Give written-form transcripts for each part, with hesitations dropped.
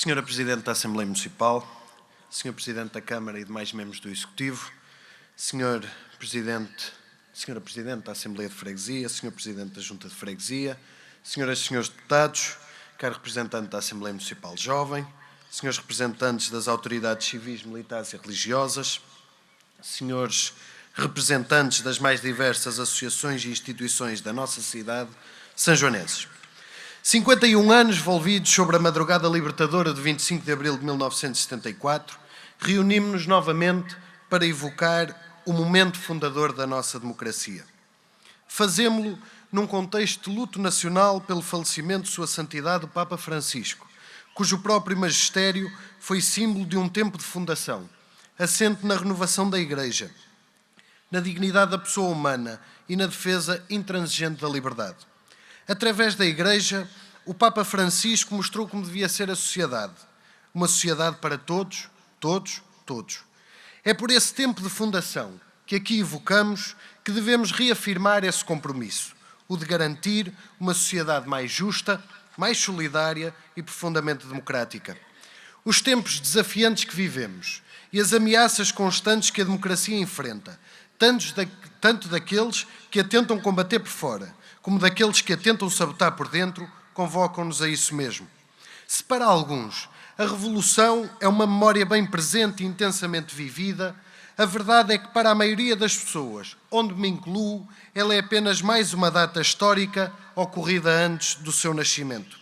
Senhora Presidente da Assembleia Municipal, Senhor Presidente da Câmara e demais membros do Executivo, Senhora Presidente da Assembleia de Freguesia, Senhor Presidente da Junta de Freguesia, Senhoras e Senhores Deputados, caro representante da Assembleia Municipal Jovem, Senhores representantes das autoridades civis, militares e religiosas, Senhores representantes das mais diversas associações e instituições da nossa cidade, sanjoanenses. 51 anos volvidos sobre a madrugada libertadora de 25 de abril de 1974, reunimos-nos novamente para evocar o momento fundador da nossa democracia. Fazemo-lo num contexto de luto nacional pelo falecimento de Sua Santidade o Papa Francisco, cujo próprio magistério foi símbolo de um tempo de fundação, assente na renovação da Igreja, na dignidade da pessoa humana e na defesa intransigente da liberdade. Através da Igreja, o Papa Francisco mostrou como devia ser a sociedade. Uma sociedade para todos, todos, todos. É por esse tempo de fundação que aqui evocamos que devemos reafirmar esse compromisso, o de garantir uma sociedade mais justa, mais solidária e profundamente democrática. Os tempos desafiantes que vivemos e as ameaças constantes que a democracia enfrenta, tanto daqueles que a tentam combater por fora, como daqueles que a tentam sabotar por dentro, convocam-nos a isso mesmo. Se para alguns a Revolução é uma memória bem presente e intensamente vivida, a verdade é que para a maioria das pessoas, onde me incluo, ela é apenas mais uma data histórica ocorrida antes do seu nascimento.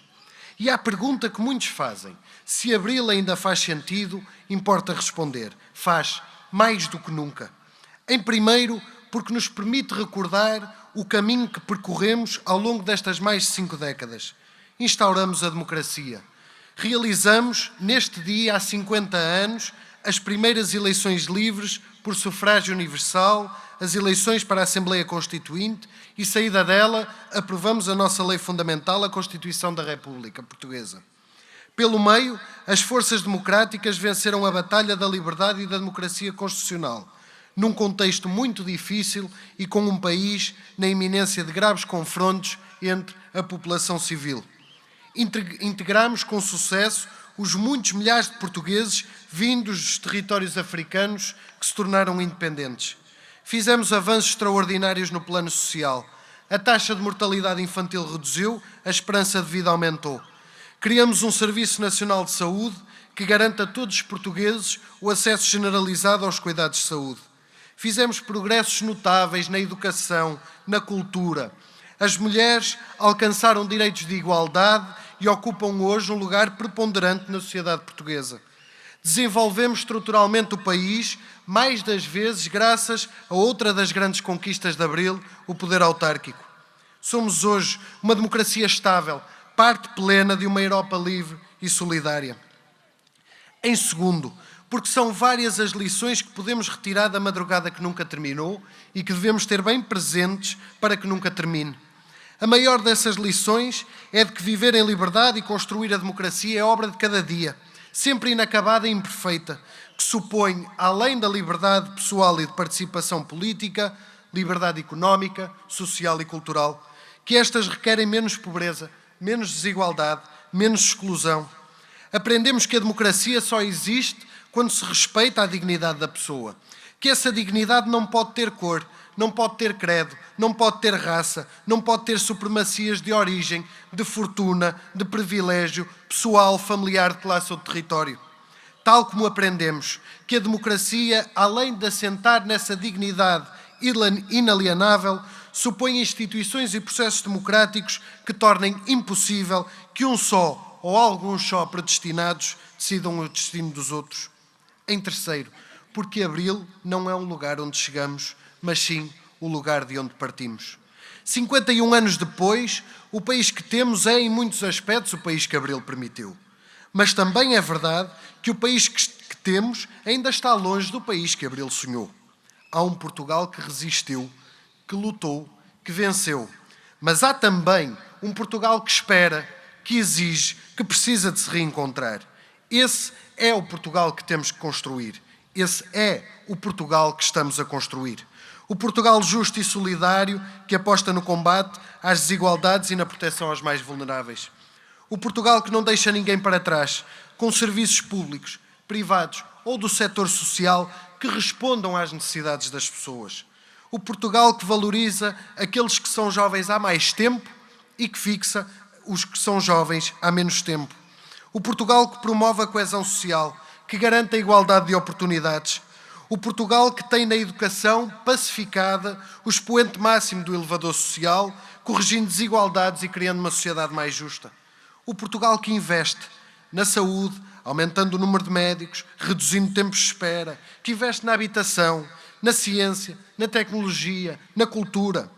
E à pergunta que muitos fazem, se abril ainda faz sentido, importa responder, faz mais do que nunca. Em primeiro, porque nos permite recordar o caminho que percorremos ao longo destas mais de 5 décadas. Instauramos a democracia. Realizamos, neste dia, há 50 anos, as primeiras eleições livres por sufrágio universal, as eleições para a Assembleia Constituinte e, saída dela, aprovamos a nossa lei fundamental, a Constituição da República Portuguesa. Pelo meio, as forças democráticas venceram a batalha da liberdade e da democracia constitucional, num contexto muito difícil e com um país na iminência de graves confrontos entre a população civil. Integramos com sucesso os muitos milhares de portugueses vindos dos territórios africanos que se tornaram independentes. Fizemos avanços extraordinários no plano social. A taxa de mortalidade infantil reduziu, a esperança de vida aumentou. Criamos um Serviço Nacional de Saúde que garanta a todos os portugueses o acesso generalizado aos cuidados de saúde. Fizemos progressos notáveis na educação, na cultura. As mulheres alcançaram direitos de igualdade e ocupam hoje um lugar preponderante na sociedade portuguesa. Desenvolvemos estruturalmente o país, mais das vezes graças a outra das grandes conquistas de Abril, o poder autárquico. Somos hoje uma democracia estável, parte plena de uma Europa livre e solidária. Em segundo, porque são várias as lições que podemos retirar da madrugada que nunca terminou e que devemos ter bem presentes para que nunca termine. A maior dessas lições é de que viver em liberdade e construir a democracia é obra de cada dia, sempre inacabada e imperfeita, que supõe, além da liberdade pessoal e de participação política, liberdade económica, social e cultural, que estas requerem menos pobreza, menos desigualdade, menos exclusão. Aprendemos que a democracia só existe quando se respeita a dignidade da pessoa, que essa dignidade não pode ter cor, não pode ter credo, não pode ter raça, não pode ter supremacias de origem, de fortuna, de privilégio, pessoal, familiar, de classe ou de território. Tal como aprendemos que a democracia, além de assentar nessa dignidade inalienável, supõe instituições e processos democráticos que tornem impossível que um só ou alguns só predestinados decidam o destino dos outros. Em terceiro, porque Abril não é um lugar onde chegamos, mas sim o lugar de onde partimos. 51 anos depois, o país que temos é, em muitos aspectos, o país que Abril permitiu. Mas também é verdade que o país que temos ainda está longe do país que Abril sonhou. Há um Portugal que resistiu, que lutou, que venceu. Mas há também um Portugal que espera, que exige, que precisa de se reencontrar. Esse é o Portugal que temos que construir. Esse é o Portugal que estamos a construir. O Portugal justo e solidário que aposta no combate às desigualdades e na proteção aos mais vulneráveis. O Portugal que não deixa ninguém para trás, com serviços públicos, privados ou do setor social que respondam às necessidades das pessoas. O Portugal que valoriza aqueles que são jovens há mais tempo e que fixa os que são jovens há menos tempo. O Portugal que promove a coesão social, que garante a igualdade de oportunidades. O Portugal que tem na educação pacificada o expoente máximo do elevador social, corrigindo desigualdades e criando uma sociedade mais justa. O Portugal que investe na saúde, aumentando o número de médicos, reduzindo tempos de espera, que investe na habitação, na ciência, na tecnologia, na cultura.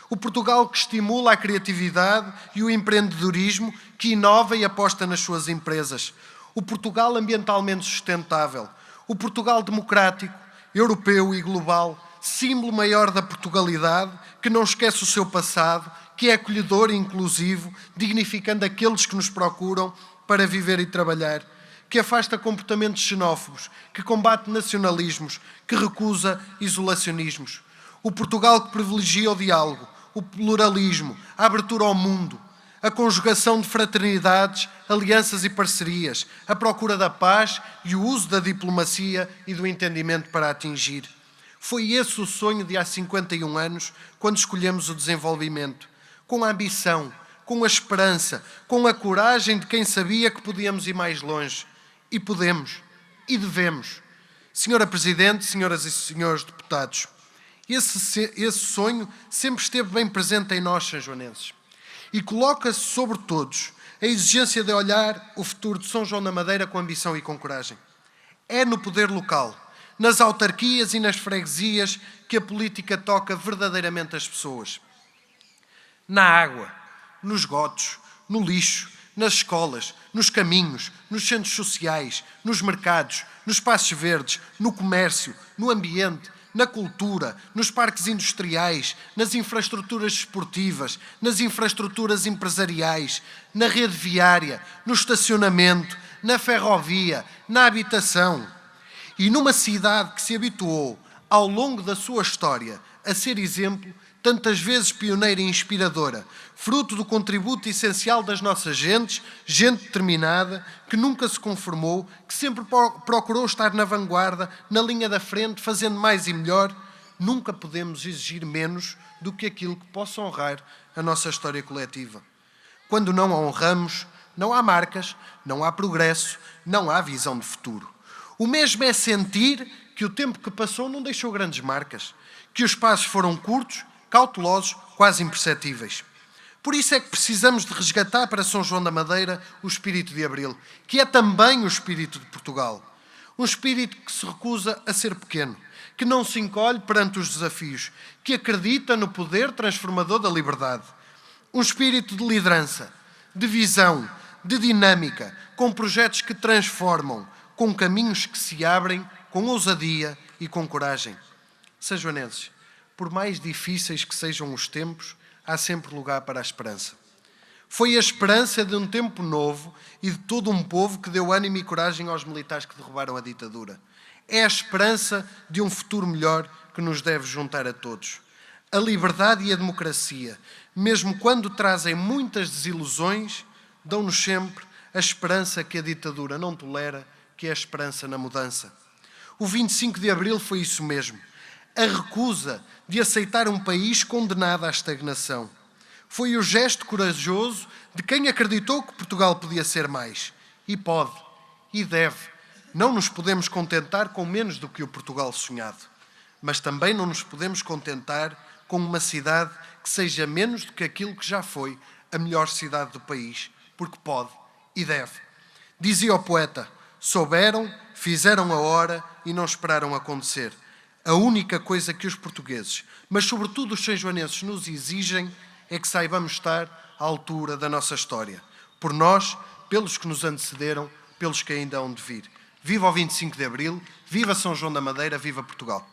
O Portugal que estimula a criatividade e o empreendedorismo, que inova e aposta nas suas empresas. O Portugal ambientalmente sustentável. O Portugal democrático, europeu e global, símbolo maior da Portugalidade, que não esquece o seu passado, que é acolhedor e inclusivo, dignificando aqueles que nos procuram para viver e trabalhar, que afasta comportamentos xenófobos, que combate nacionalismos, que recusa isolacionismos. O Portugal que privilegia o diálogo, o pluralismo, a abertura ao mundo, a conjugação de fraternidades, alianças e parcerias, a procura da paz e o uso da diplomacia e do entendimento para atingir. Foi esse o sonho de há 51 anos, quando escolhemos o desenvolvimento, com a ambição, com a esperança, com a coragem de quem sabia que podíamos ir mais longe. E podemos, e devemos. Senhora Presidente, senhoras e senhores deputados, esse sonho sempre esteve bem presente em nós, sanjoanenses. E coloca-se sobre todos a exigência de olhar o futuro de São João da Madeira com ambição e com coragem. É no poder local, nas autarquias e nas freguesias, que a política toca verdadeiramente as pessoas. Na água, nos esgotos, no lixo, nas escolas, nos caminhos, nos centros sociais, nos mercados, nos espaços verdes, no comércio, no ambiente, na cultura, nos parques industriais, nas infraestruturas esportivas, nas infraestruturas empresariais, na rede viária, no estacionamento, na ferrovia, na habitação. E numa cidade que se habituou, ao longo da sua história, a ser exemplo, tantas vezes pioneira e inspiradora, fruto do contributo essencial das nossas gentes, gente determinada, que nunca se conformou, que sempre procurou estar na vanguarda, na linha da frente, fazendo mais e melhor, nunca podemos exigir menos do que aquilo que possa honrar a nossa história coletiva. Quando não a honramos, não há marcas, não há progresso, não há visão de futuro. O mesmo é sentir que o tempo que passou não deixou grandes marcas, que os passos foram curtos, cautelosos, quase imperceptíveis. Por isso é que precisamos de resgatar para São João da Madeira o espírito de Abril, que é também o espírito de Portugal. Um espírito que se recusa a ser pequeno, que não se encolhe perante os desafios, que acredita no poder transformador da liberdade. Um espírito de liderança, de visão, de dinâmica, com projetos que transformam, com caminhos que se abrem, com ousadia e com coragem. Sanjoanenses, por mais difíceis que sejam os tempos, há sempre lugar para a esperança. Foi a esperança de um tempo novo e de todo um povo que deu ânimo e coragem aos militares que derrubaram a ditadura. É a esperança de um futuro melhor que nos deve juntar a todos. A liberdade e a democracia, mesmo quando trazem muitas desilusões, dão-nos sempre a esperança que a ditadura não tolera, que é a esperança na mudança. O 25 de Abril foi isso mesmo. A recusa de aceitar um país condenado à estagnação. Foi o gesto corajoso de quem acreditou que Portugal podia ser mais. E pode, e deve. Não nos podemos contentar com menos do que o Portugal sonhado. Mas também não nos podemos contentar com uma cidade que seja menos do que aquilo que já foi a melhor cidade do país, porque pode e deve. Dizia o poeta: souberam, fizeram a hora e não esperaram acontecer. A única coisa que os portugueses, mas sobretudo os sanjoanenses, nos exigem é que saibamos estar à altura da nossa história. Por nós, pelos que nos antecederam, pelos que ainda hão de vir. Viva o 25 de Abril, viva São João da Madeira, viva Portugal!